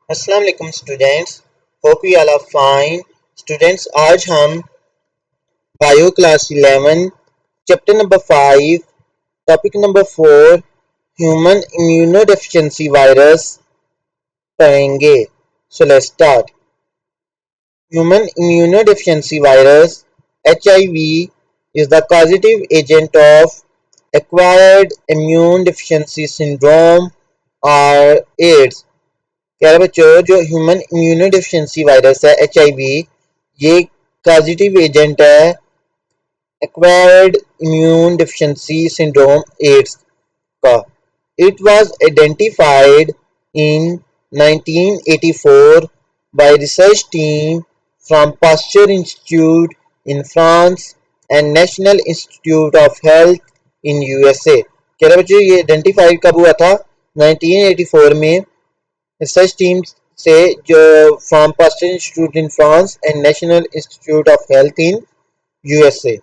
अस्सलाम वालेकुम students, hope you all are fine. Students, आज हम bio class 11 chapter number 5 topic number 4 human immunodeficiency virus पढ़ेंगे। So let's start. Human immunodeficiency virus (HIV) is the causative agent of acquired immune deficiency syndrome or AIDS। कह रहे बच्चों, जो human immunodeficiency virus है HIV, ये causative agent है acquired immune deficiency syndrome AIDS का। It was identified in 1984 by research team from Pasteur Institute in France and National Institute of Health in USA। कह रहे बच्चों, ये आइडेंटिफाइड कब हुआ था? 1984 में रिसर्च टीम से, जो from Pasteur Institute in France and National Institute of Health in USA.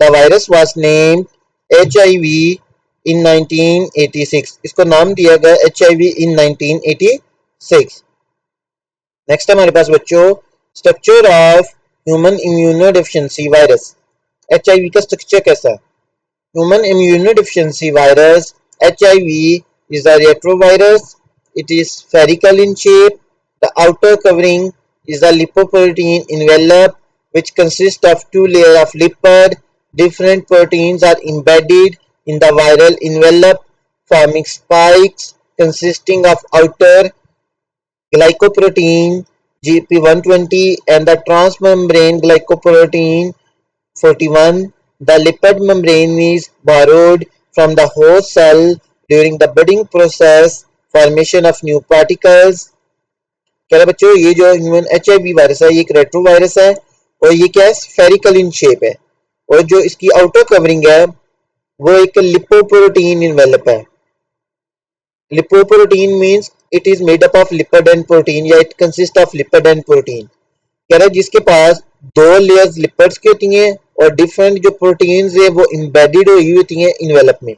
The virus was named HIV in 1986। इसको नाम दिया गया एचआईवी इन 1986। नेक्स्ट हमारे पास बच्चों structure of human immunodeficiency virus. HIV का स्ट्रक्चर कैसा है? Human immunodeficiency virus (HIV) is a retrovirus. It is spherical in shape. The outer covering is a lipoprotein envelope which consists of two layers of lipid. Different proteins are embedded in the viral envelope, forming spikes consisting of outer glycoprotein (GP120) and the transmembrane glycoprotein (41). The lipid membrane is borrowed from the host cell during the budding process, formation of new particles। कह रहे बच्चों, ये जो human HIV virus है, ये एक retrovirus है और ये क्या है? स्फेरिकल इन शेप है। और जो इसकी आउटर कवरिंग है वो एक लिपोप्रोटीन इन्वेलप है। Lipoprotein means it is made up of lipid and protein, या it consist of lipid and protein. कह रहा है जिसके पास दो लेयर्स लिपिड्स की होती हैं और डिफरेंट जो प्रोटीन्स है वो एम्बेडेड हुई होती हैं इन्वेलप में,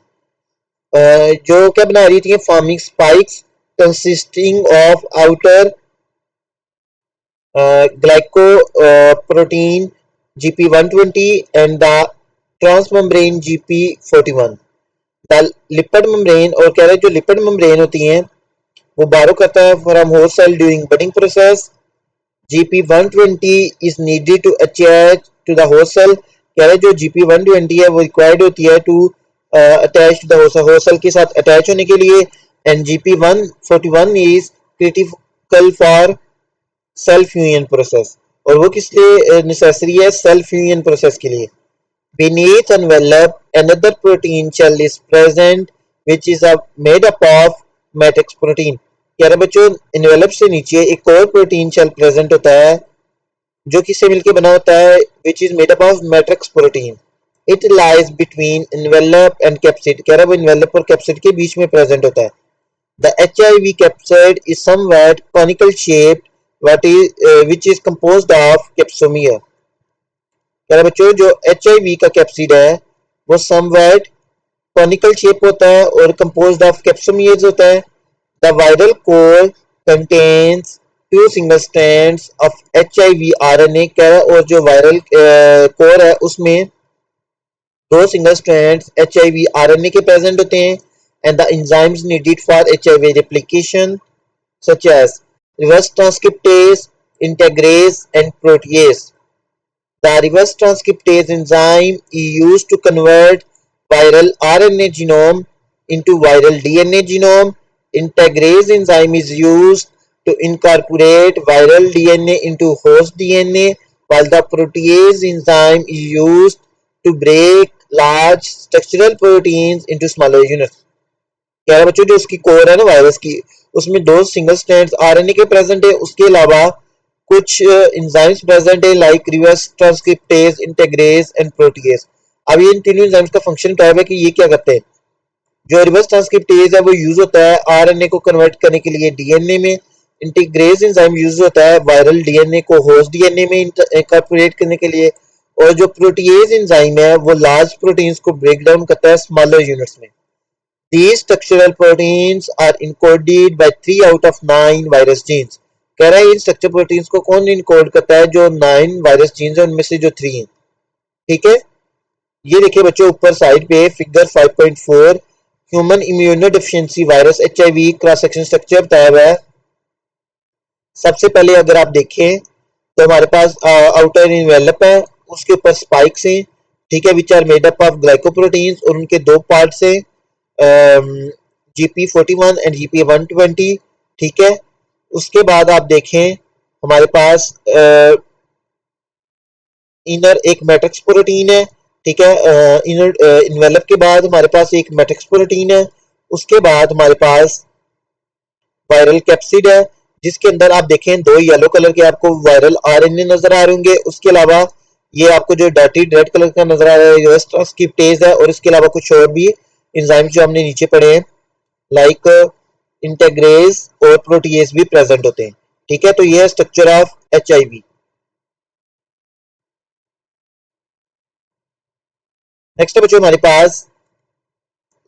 जो क्या बना रही थी? Forming spikes consisting of outer glycoprotein GP120 and the transmembrane GP41। The lipid membrane, और कह रहे हैं जो लिपिड मेम्ब्रेन होती हैं वो बारो करता है from host cell during budding process. GP120 is needed to attach to the host cell। कह रहे हैं जो GP120 है वो रिक्वायर्ड होती है to attach to the host cell के साथ अटैच होने के लिए। And GP141 is critical for self union process, और वो किस लिए नेसेसरी है? सेल्फ यूनियन प्रोसेस के लिए। Beneath envelope, another protein shell is present, which is made up of matrix protein। कह रहे बच्चों, इन्वेलप से नीचे एक और प्रोटीन शेल प्रेजेंट होता है जो किससे मिलकर बना होता है? which is made up of matrix protein। It lies between envelope and capsid। कह रहा है वो इन्वेलप और कैप्सिड के बीच में प्रेजेंट होता है। The HIV capsid is somewhat conical shaped, which is composed of capsomere। कह रहा बच्चों, जो HIV का कैप्सिड है वो समवेट कॉनिकल शेप होता है और कंपोज्ड ऑफ कैप्सोमियर्स होता है। The viral core contains two single strands of HIV RNA। कह रहा, और जो वायरल कोर है उसमें दो सिंगल स्ट्रैंड्स HIV RNA के प्रेजेंट होते हैं। And the enzymes needed for HIV replication such as reverse transcriptase, integrase and protease। The reverse transcriptase enzyme is used to convert viral RNA genome into viral DNA genome. Integrase enzyme is used to incorporate viral DNA into host DNA, while the protease enzyme is used to break large structural proteins into smaller units। कह रहा बच्चों, जो उसकी core है ना virus की, उसमें दो सिंगल स्ट्रैंड्स आरएनए के प्रेजेंट है, उसके अलावा कुछ एंजाइम्स प्रेजेंट है like reverse transcriptase, integrase and protease. अब ये इन तीनों एंजाइम्स का फंक्शन क्या है कि ये क्या करते हैं? जो रिवर्स ट्रांसक्रिप्टेज है वो यूज होता है आरएनए को कन्वर्ट करने के लिए डीएनए में। इंटीग्रेज एंजाइम यूज होता है वायरल डीएनए को होस्ट डीएनए में इनकॉर्पोरेट करने के लिए। और जो प्रोटीएज एंजाइम है वो लार्ज प्रोटीन्स को ब्रेक डाउन करता है स्मॉलर यूनिट्स में। These structural proteins are encoded by 3 out of 9 virus genes. कह रहा है इन स्ट्रक्चर प्रोटीन्स को कौन इनकोड करता है? जो 9 वायरस जीन्स है उनमें से जो 3 हैं। ठीक है, ये देखिए बच्चों ऊपर साइड पे figure 5.4 human immuno deficiency virus HIV cross section structure बताया हुआ है। सबसे पहले अगर आप देखें तो हमारे पास आउटर इनवेलप है, उसके ऊपर स्पाइक्स हैं, ठीक है, which are made up of glycoproteins, और उनके दो पार्ट्स हैं, GP41 एंड GP120। ठीक है, उसके बाद आप देखें हमारे पास इनर एक मैट्रिक्स प्रोटीन है। ठीक है, इनर इन्वेलप के बाद हमारे पास एक मैट्रिक्स प्रोटीन है। उसके बाद हमारे पास वायरल कैप्सिड है, जिसके अंदर आप देखें दो येलो कलर के आपको वायरल RNA नजर आ रहे होंगे। उसके अलावा ये आपको जो डॉटेड रेड कलर का नजर आ रहा है रिवर्स ट्रांसक्रिप्टेज है, और इसके अलावा कुछ और भी एंजाइम जो हमने नीचे पढ़े हैं लाइक इंटेग्रेज और प्रोटीएज भी प्रेजेंट होते हैं। ठीक है, तो ये है स्ट्रक्चर ऑफ HIV। नेक्स्ट बच्चों हमारे पास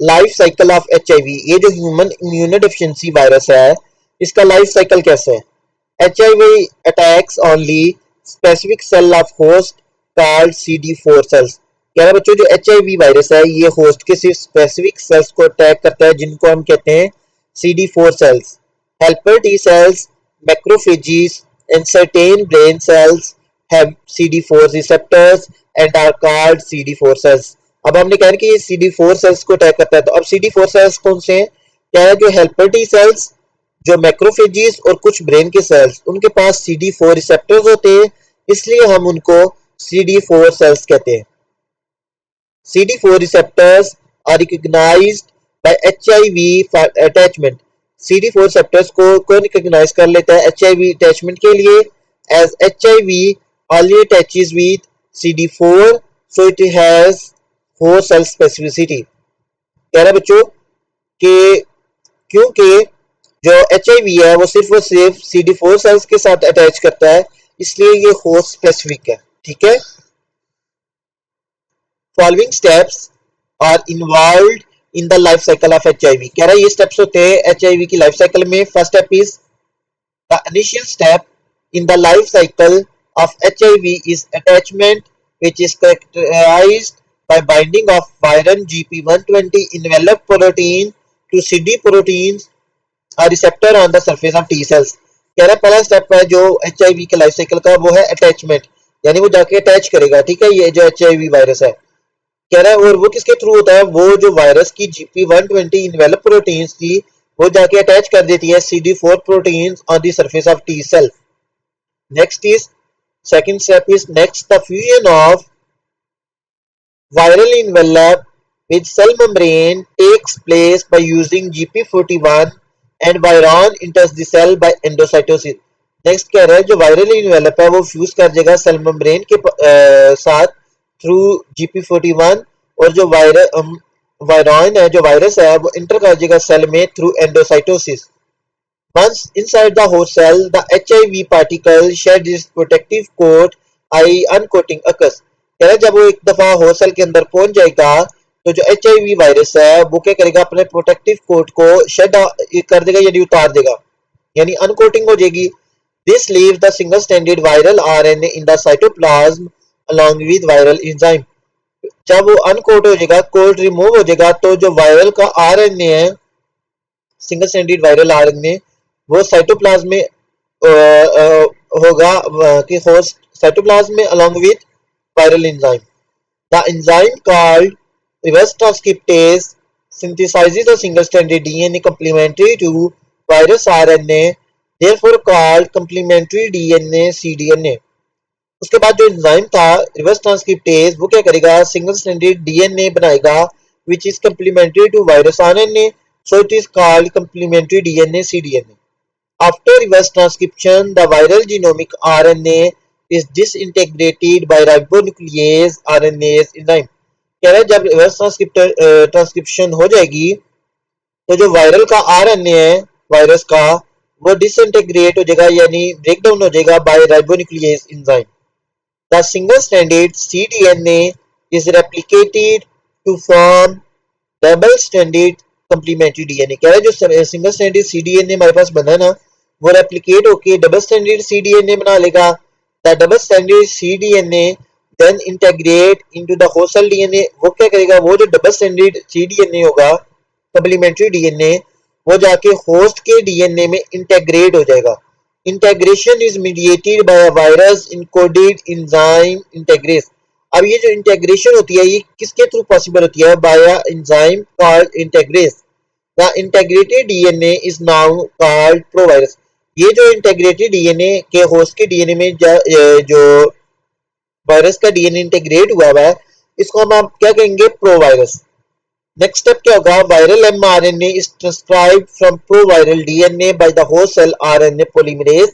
लाइफ साइकिल ऑफ HIV। ये जो ह्यूमन इम्यूनो डिफिशियंसी वायरस है इसका लाइफ साइकिल कैसे है? HIV attacks only specific cell of host called CD4 cells। कह रहा है बच्चों जो HIV वायरस है ये होस्ट के सिर्फ स्पेसिफिक सेल्स को अटैक करता है जिनको हम कहते हैं CD4 cells। Helper T cells, macrophages and certain brain cells have CD4 receptors and are called CD4 cells। अब हमने कहा कि ये CD4 सेल्स को अटैक करता है, तो अब CD4 सेल्स कौन से हैं? क्या है? जो हेल्पर टी सेल्स, जो मैक्रोफेजीज और कुछ ब्रेन के सेल्स, उनके पास CD4 रिसेप्टर्स होते हैं, इसलिए हम उनको CD4 सेल्स कहते हैं। CD4 receptors are recognized by HIV attachment। CD4 receptors को कौन रिकॉग्नाइज कर लेता है HIV अटैचमेंट के लिए? as HIV only attaches with CD4 so it has host cell specificity। कह रहा है बच्चों कि क्योंकि जो HIV है वो सिर्फ CD4 सेल्स के साथ अटैच करता है, इसलिए ये होस्ट स्पेसिफिक है। ठीक है, following steps are involved in the life cycle of HIV। कह रहा है ये स्टेप्स होते हैं HIV की लाइफ साइकिल में। First step is the initial step in the life cycle of HIV is attachment which is characterized by binding of viral GP120 enveloped protein to CD proteins a receptor on the surface of T cells। कह रहा है पहला step है जो HIV के life cycle का वो है अटैचमेंट, यानी वो जाके अटैच करेगा। ठीक है, ये जो HIV वायरस है कह रहा है, और वो किसके थ्रू होता है? वो जो वायरस की GP120 इन्वेलप प्रोटीन्स थी वो जाके अटैच कर देती है CD4 proteins on the surface of T cell. Next is second step is next the fusion of viral envelope with cell membrane takes place by using GP41 and viron enters the cell by endocytosis। Next कह रहा है जो viral envelope है वो fuse कर जाएगा cell membrane के साथ थ्रू GP41, और जो वायरॉन है जो वायरस है वो इंटर कर जाएगा सेल में through endocytosis. Once inside the host cell, the HIV particle shed its protective coat, i.e. uncoating occurs। कह रहा है जब वो एक दफा होस्ट सेल के अंदर पहुंच जाएगा तो जो HIV वायरस है वो क्या करेगा? अपने प्रोटेक्टिव कोट को शेड कर देगा, यानी उतार देगा, यानी अनकोटिंग हो जाएगी। This leaves the single stranded viral RNA in the cytoplasm along with viral enzyme। जब वो अनकोट हो जाएगा, कोट रिमूव हो जाएगा, तो जो वायरल का RNA है, सिंगल स्ट्रैंडेड वायरल RNA, वो साइटोप्लाज्म में होगा कि होस्ट साइटोप्लाज्म में along with viral enzyme। The enzyme called reverse transcriptase synthesizes a single-stranded DNA complementary to virus RNA, therefore called complementary DNA cDNA। उसके बाद जो एंजाइम था रिवर्स ट्रांसक्रिप्टेज वो क्या करेगा? सिंगल स्ट्रैंडेड DNA बनाएगा which is complementary to virus RNA, so it is called complementary DNA cDNA। After reverse transcription, the viral genomic RNA is disintegrated by ribonuclease RNase enzyme। कह रहे जब reverse transcription हो जाएगी तो जो viral का RNA है वायरस का वो डिसइंटीग्रेट हो जाएगा, यानी ब्रेक डाउन हो जाएगा by ribonuclease enzyme. The single stranded cDNA is replicated to form double stranded complementary DNA. कह रहा है जो सिंगल स्ट्रैंडेड सीडीएनए हमारे पास बना है ना, वो रेप्लिकेट होके डबल स्ट्रैंडेड सीडीएनए बना लेगा। The double stranded cDNA then integrate into the host cell DNA. वो क्या करेगा, वो जो डबल स्ट्रैंडेड सीडीएनए होगा कंप्लीमेंट्री डीएनए, वो जाके होस्ट के डीएनए में इंटीग्रेट हो जाएगा। Integration is mediated by a virus encoded enzyme integrase. अब ये जो इंटीग्रेशन होती है ये किसके थ्रू पॉसिबल होती है, by a enzyme called integrase. The integrated DNA is now called provirus. ये जो इंटीग्रेटेड डीएनए के होस्ट के डीएनए में जो वायरस का डीएनए इंटीग्रेट हुआ है, इसको हम आप क्या कहेंगे, प्रोवायरस। नेक्स्ट स्टेप क्या होगा, viral mRNA is transcribed from proviral DNA by the host cell RNA polymerase.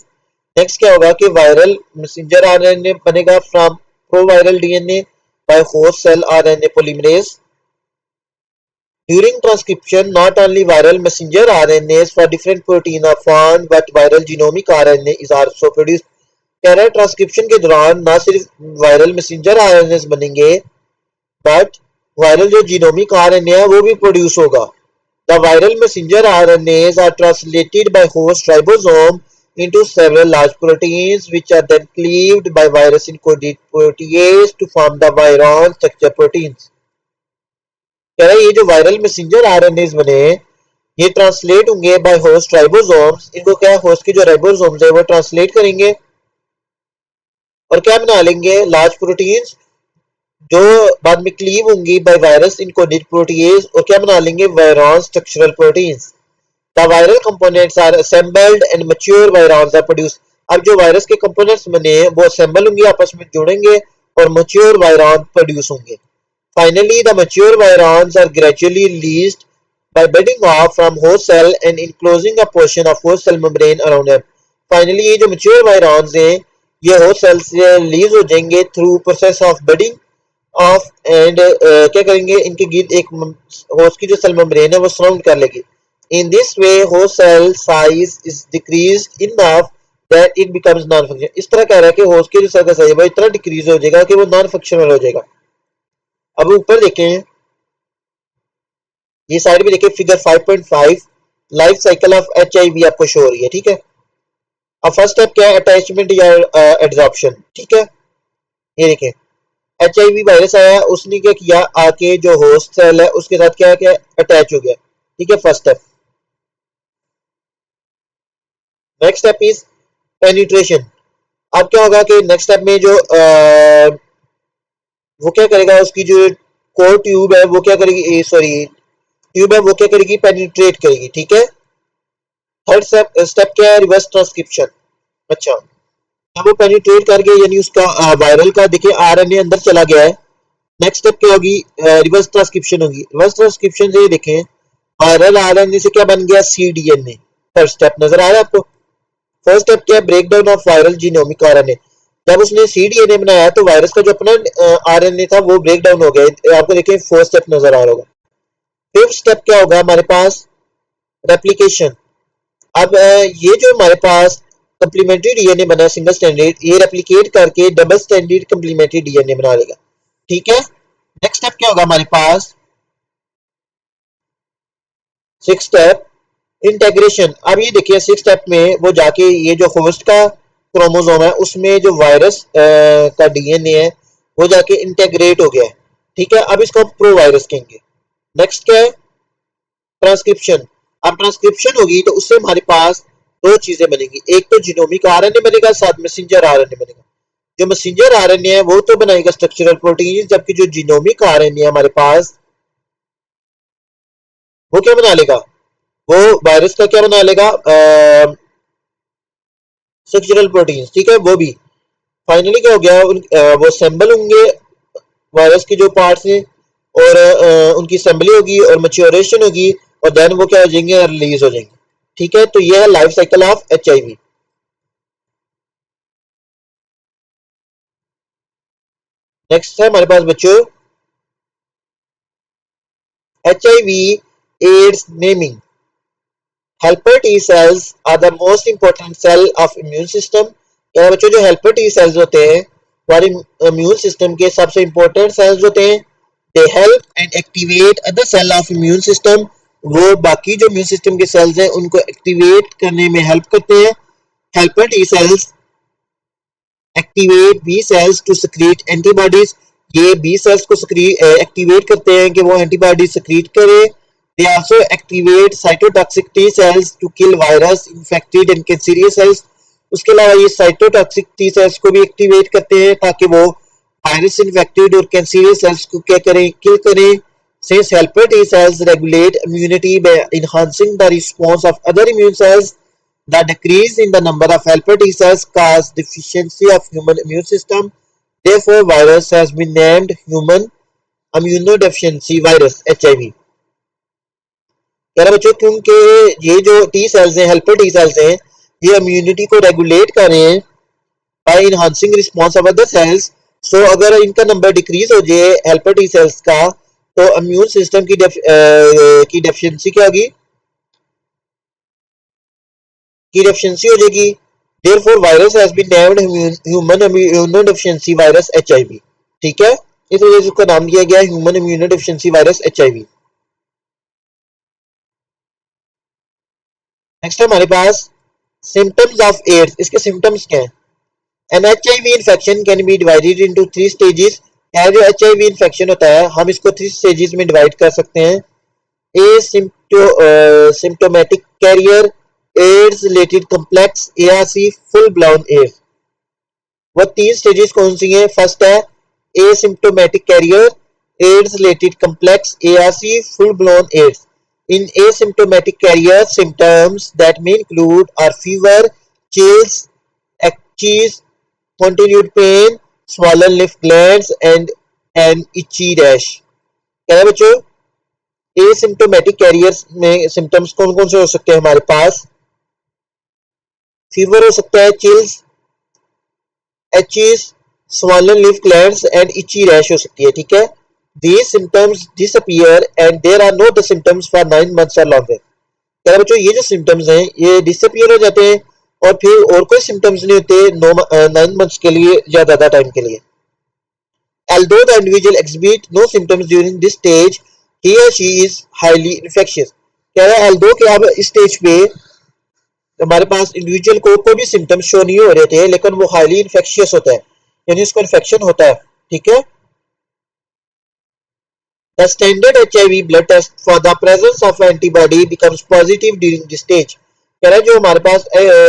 Next क्या होगा कि वायरल मैसेंजर आरएनए बनेगा from proviral DNA by host cell RNA polymerase. During transcription, not only viral messenger RNAs for different protein are formed, but viral genomic RNA is also produced. कह रहा है transcription के दौरान ना सिर्फ viral messenger RNS बनेंगे, but viral जो genomic RNA है वो भी प्रोड्यूस होगा। The viral messenger RNAs are translated by host ribosome into several large proteins, which are then cleaved by virus-encoded protease to form the viron structure proteins. कह रहा है ये जो वायरल मैसेंजर आरएनएस बने ये ट्रांसलेट होंगे bye host ribosomes. इनको क्या होस्ट के जो राइबोसोम्स है वो ट्रांसलेट करेंगे और क्या बना लेंगे, लार्ज प्रोटीन्स जो बाद में क्लीव होंगी बाय वायरस इनकोडेड प्रोटीएज, और क्या बना लेंगे, virion structural proteins. The viral components are assembled and mature virions are produced. अब जो वायरस के कंपोनेंट्स बने वो असेंबल होंगे, आपस में जुड़ेंगे और मैच्योर वायरॉन प्रोड्यूस होंगे। Finally, the mature virons are gradually released by budding off from host cell and enclosing a portion of host cell membrane around them. Finally, ये जो mature virons हैं ये host cell से release हो जाएंगे through process of budding off and क्या करेंगे, इनके गिर्द एक host की जो cell membrane है वो surround कर लेगी. In this way, host cell size is decreased enough that it becomes non-functional. इस तरह कह रहा है कि host की जो cell का size है वो इतना decrease हो जाएगा कि वो non-functional हो जाएगा। अब ऊपर देखें, ये साइड में देखें figure 5.5 life cycle of HIV आपको शो हो रही है, ठीक है। अब फर्स्ट स्टेप क्या है, अटैचमेंट या एड्सॉर्प्शन, ठीक है। ये देखें एचआईवी वायरस आया, उसने क्या किया, आके जो होस्ट सेल है उसके साथ क्या क्या अटैच हो गया, ठीक है, first step. Next step is penetration. अब क्या होगा कि नेक्स्ट स्टेप में जो वो क्या करेगा, उसकी जो कोर ट्यूब है वो क्या करेगी, सॉरी ट्यूब है वो क्या करेगी, पेनिट्रेट करेगी, ठीक है। थर्ड स्टेप क्या है, रिवर्स ट्रांसक्रिप्शन। अच्छा, जब वो पेनिट्रेट कर गया यानी उसका वायरल का देखिए आरएनए अंदर चला गया है, नेक्स्ट स्टेप क्या होगी, रिवर्स ट्रांसक्रिप्शन होगी। रिवर्स ट्रांसक्रिप्शन से देखें वायरल आरएनए से क्या बन गया, सीडीएनए। फर्स्ट स्टेप नजर आ रहा है आपको। फर्स्ट स्टेप क्या है, break down of viral genomic RNA. जब उसने सीडीएनए बनाया तो वायरस का जो अपना आरएनए था वो ब्रेक डाउन हो गया, आपको देखिए फोर्थ स्टेप नजर आ रहा होगा। फिफ्थ स्टेप क्या होगा हमारे पास, रेप्लिकेशन। अब ये जो हमारे पास कंप्लीमेंट्री डीएनए बना सिंगल स्टैंडर्ड, ये रेप्लिकेट करके डबल स्टैंडर्ड कंप्लीमेंट्री डीएनए बना लेगा, ठीक है। नेक्स्ट स्टेप क्या होगा हमारे पास, सिक्स स्टेप इंटीग्रेशन। अब ये देखिए सिक्स स्टेप में वो जाके ये जो होस्ट का क्रोमोसोम है उसमें जो वायरस का डीएनए है वो जाके इंटीग्रेट हो गया है, ठीक है। अब इसको प्रो वायरस कहेंगे। नेक्स्ट क्या है, ट्रांसक्रिप्शन। अब ट्रांसक्रिप्शन होगी तो उससे हमारे पास दो चीजें बनेगी, एक तो जीनोमिक आरएनए बनेगा, साथ मैसेंजर आरएनए बनेगा। जो मैसेंजर आरएनए है वो तो बनाएगा स्ट्रक्चरल प्रोटीन, जबकि जो जीनोमिक आरएनए है हमारे पास वो क्या बना लेगा, वो वायरस का क्या बना लेगा, स्ट्रक्चरल प्रोटीन, ठीक है, वो भी। फाइनली क्या हो गया, वो असेंबल होंगे वायरस के जो पार्ट्स हैं और उनकी असेंबली होगी और मैच्योरेशन होगी और देन वो क्या हो जाएंगे, रिलीज हो जाएंगे, ठीक है। तो ये है life cycle of HIV. Next है हमारे पास बच्चों HIV AIDS naming. Helper T cells are the most important cell of immune system. यानी बच्चों जो हेल्पर टी सेल्स होते हैं हमारे इम्यून सिस्टम के सबसे इंपॉर्टेंट सेल्स होते हैं। They help and activate other cell of immune system वो बाकी जो इम्यून सिस्टम के सेल्स हैं उनको एक्टिवेट करने में हेल्प करते हैं। Helper T cells activate B cells to secrete antibodies. ये बी सेल्स को एक्टिवेट करते हैं कि वो एंटीबॉडी सक्रीट करे। They also activate cytotoxic T cells to kill virus infected and cancerous cells. उसके अलावा ये साइटोटॉक्सिक टी सेल्स को भी एक्टिवेट करते हैं ताकि वो वायरस इन्फेक्टेड और कैंसरियस सेल्स को क्या करें, किल करें। Since helper T cells regulate immunity by enhancing the response of other immune cells, the decrease in the number of helper T cells cause deficiency of human immune system. Therefore, virus has been named human immunodeficiency virus (HIV). कह रहा बच्चों क्योंकि ये जो T cells हैं, helper T cells हैं, ये immunity को रेगुलेट कर रहे हैं by enhancing response of other cells. So अगर इनका नंबर डिक्रीज हो जाए हेल्पर टी सेल्स का तो इम्यून सिस्टम की डेफिशिएंसी क्या होगी, की डेफिशिएंसी हो जाएगी। Therefore virus has been named human immunodeficiency virus HIV. ठीक है, इस वजह से उसका नाम दिया गया human immunodeficiency virus HIV. Next है हमारे पास सिम्टम्स ऑफ एड्स। इसके सिम्टम्स क्या हैं? An HIV infection can be divided into 3 stages. जो एचआईवी इन्फेक्शन होता है हम इसको 3 स्टेजेस में डिवाइड कर सकते हैं। asymptomatic carrier, AIDS related complex, ARC, full blown AIDS। वो 3 स्टेजेस कौन सी हैं? फर्स्ट है asymptomatic carrier, AIDS related complex, ARC, full blown AIDS। In asymptomatic carrier, symptoms that may include are fever, chills, itches, continued pain, swollen lymph glands and an itchy rash। क्या है बच्चों? Asymptomatic carriers में symptoms कौन कौन से हो सकते हैं हमारे पास? फीवर हो सकता है, चिल्स, एचेस, स्वॉलन लिफ ग्लैंड्स एंड इची रैश हो सकती है। ठीक है, these symptoms disappear and there are no the symptoms for 9 months or longer। क्या बच्चों ये जो सिम्टम्स हैं ये डिसअपियर हो जाते हैं और फिर और कोई सिम्टम्स नहीं होते 9 मंथ्स के लिए या ज्यादा टाइम के लिए। Although the individual exhibit no symptoms during this stage, he or she is highly infectious। कह रहा है although कि अब इस स्टेज पे हमारे पास इंडिविजुअल को कोई भी सिम्टम्स शो नहीं हो रहे थे लेकिन वो हाईली इन्फेक्शियस होता है, यानी उसको इन्फेक्शन होता है। ठीक है, the standard HIV blood test for the presence of antibody becomes positive during this stage। कह रहा है जो हमारे पास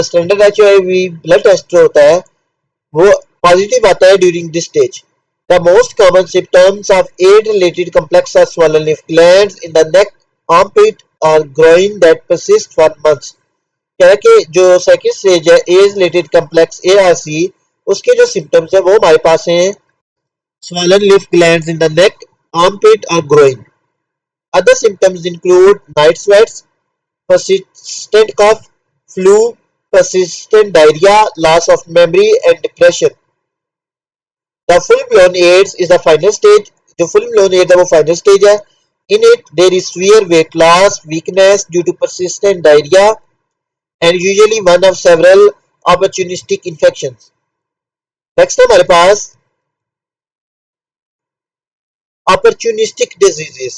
स्टैंडर्ड HIV ब्लड टेस्ट जो होता है वो पॉजिटिव आता है during this stage. The most common symptoms of AIDS-related complex are swollen lymph glands in the neck, armpit or groin that persist for months। क्या है कि जो सेकंड स्टेज है एज रिलेटेड कम्प्लेक्स ARC, उसके जो symptoms है वो हमारे पास हैं swollen lymph glands in the neck, armpit or groin। Other symptoms include night sweats, persistent cough, flu, persistent diarrhea, loss of memory and depression। The full-blown AIDS is the final stage। जो full blown AIDS है वो final stage है। In it there is severe weight loss, weakness due to persistent diarrhea and usually one of several opportunistic infections। Next है हमारे पास opportunistic diseases।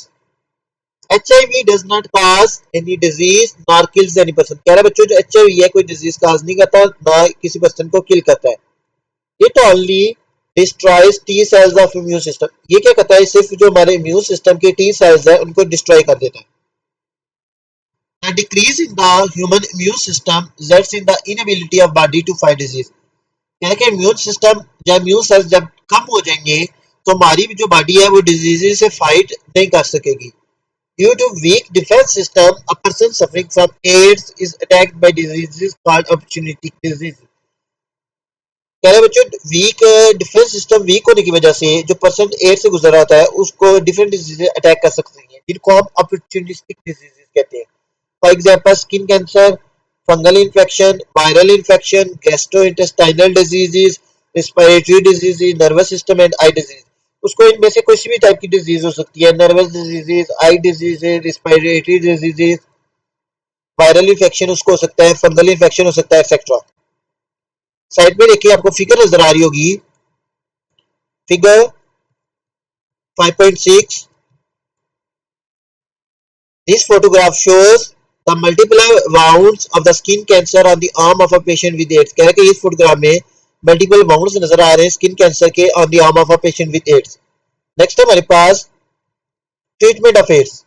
HIV does not cause any disease nor kills any person। कह रहा है बच्चों जो HIV है कोई disease cause नहीं करता ना किसी पर्सन को किल करता है। It only destroys T cells of immune system। ये क्या कहता है? सिर्फ जो हमारे इम्यून सिस्टम के T cells है उनको डिस्ट्रॉय कर देता है। A decrease in the human immune system results in the inability of body to fight disease। क्या है कि इम्यून सिस्टम या इम्यून सेल्स जब कम हो जाएंगे तो हमारी जो बॉडी है वो डिजीज से फाइट नहीं कर सकेगी। Due to weak defense system, a person suffering from AIDS is attacked by diseases called opportunistic disease। कह रहे बच्चों वीक डिफेंस सिस्टम वीक होने की वजह से जो पर्सन एड्स से गुजर रहा है उसको डिफरेंट डिजीज अटैक कर सकती हैं जिनको हम अपॉर्चुनिस्टिक डिजीजेस कहते हैं। For example skin cancer, fungal infection, viral infection, gastrointestinal diseases, respiratory diseases, nervous system and eye disease. उसको इनमें से कोई भी टाइप की डिजीज हो सकती है, nervous diseases, eye diseases, respiratory diseases, viral infection उसको हो सकता है, फंगल इन्फेक्शन हो सकता है एक्सेट्रा। साइड में देखिए आपको फिगर नजर आ रही होगी, figure 5.6। This photograph shows the multiple wounds of the skin cancer on the arm of a patient with AIDS. कह रहे कि इस फोटोग्राफ में मल्टीपल वाउंड्स नजर आ रहे हैं स्किन कैंसर के on the arm of a patient with AIDS. Next है हमारे पास treatment of AIDS.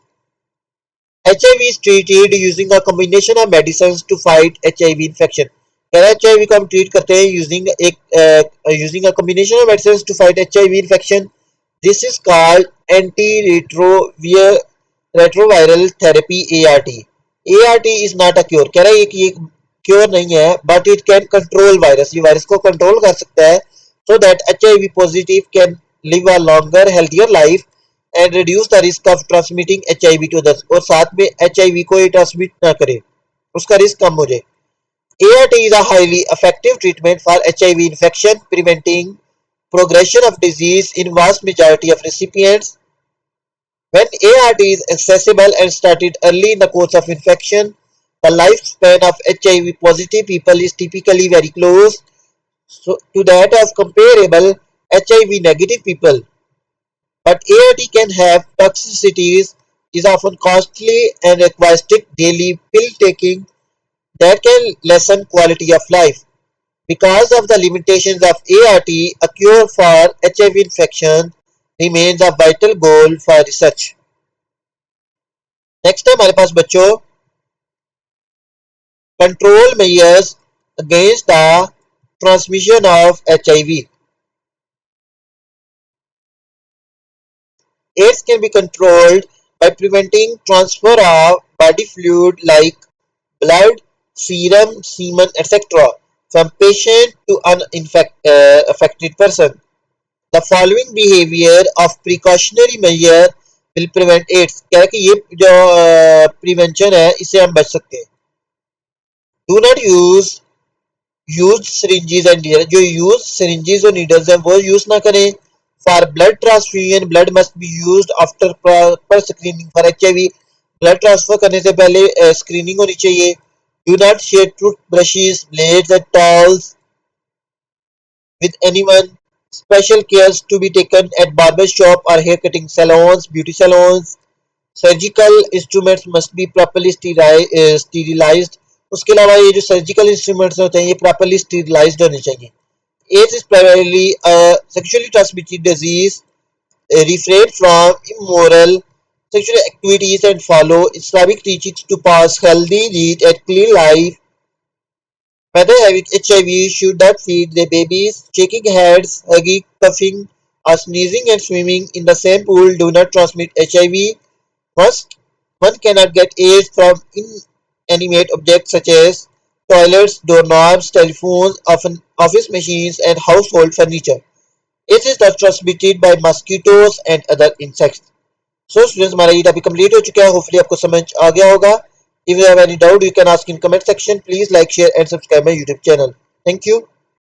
HIV is treated using a combination of medicines to fight HIV infection. कह रहा है HIV को हम ट्रीट करते हैं using a combination of medicines to fight HIV infection. This is called antiretroviral therapy ART. ART is not a cure. कह रहा है कि ये क्योर नहीं है but it can control virus. ये वायरस को कंट्रोल कर सकता है so that HIV positive can live a longer healthier life and reduce the risk of transmitting HIV to others. और साथ में HIV को ये ट्रांसमिट ना करे, उसका रिस्क कम हो जाए। ART is a highly effective treatment for HIV infection, preventing progression of disease in vast majority of recipients. When ART is accessible and started early in the course of infection, the lifespan of HIV positive people is typically very close to that of comparable HIV negative people. But ART can have toxicities, is often costly and requires strict daily pill taking that can lessen quality of life. Because of the limitations of ART, a cure for HIV infection remains a vital goal for research. Next है हमारे पास बच्चों control measures against the transmission of HIV. AIDS can be controlled by preventing transfer of body fluid like blood, serum, semen, etc. from patient to affected person. The following behavior of precautionary measure will prevent AIDS. क्या है कि ये जो prevention है इससे हम बच सकते हैं। Do not use used syringes and needles. जो यूज syringes और needles हैं वो यूज ना करें। For blood transfusion, blood must be used after proper screening for HIV. Blood transfer करने से पहले स्क्रीनिंग होनी चाहिए। Do not share toothbrushes, blades and towels with anyone. Special cares to be taken at barber shop or hair cutting salons, beauty salons. Surgical instruments must be properly sterilised. उसके अलावा ये जो surgical instruments होते हैं ये properly स्टीरिलाइज्ड होने चाहिए। AIDS is primarily a sexually transmitted disease. Refrain from immoral sexual activities and follow Islamic teachings to pass healthy, neat and clean life. Mother having HIV should not feed their babies. Shaking hands, hugging, coughing or sneezing and swimming in the same pool do not transmit HIV. One cannot get AIDS from inanimate objects such as toilets, doorknobs, telephones, office machines, and household furniture. AIDS is thus transmitted by mosquitoes and other insects. So students, हमारा ये topic complete हो चुका है। Hopefully आपको समझ आ गया होगा। If you have any doubt, you can ask in comment section. Please like, share, and subscribe my YouTube channel. Thank you.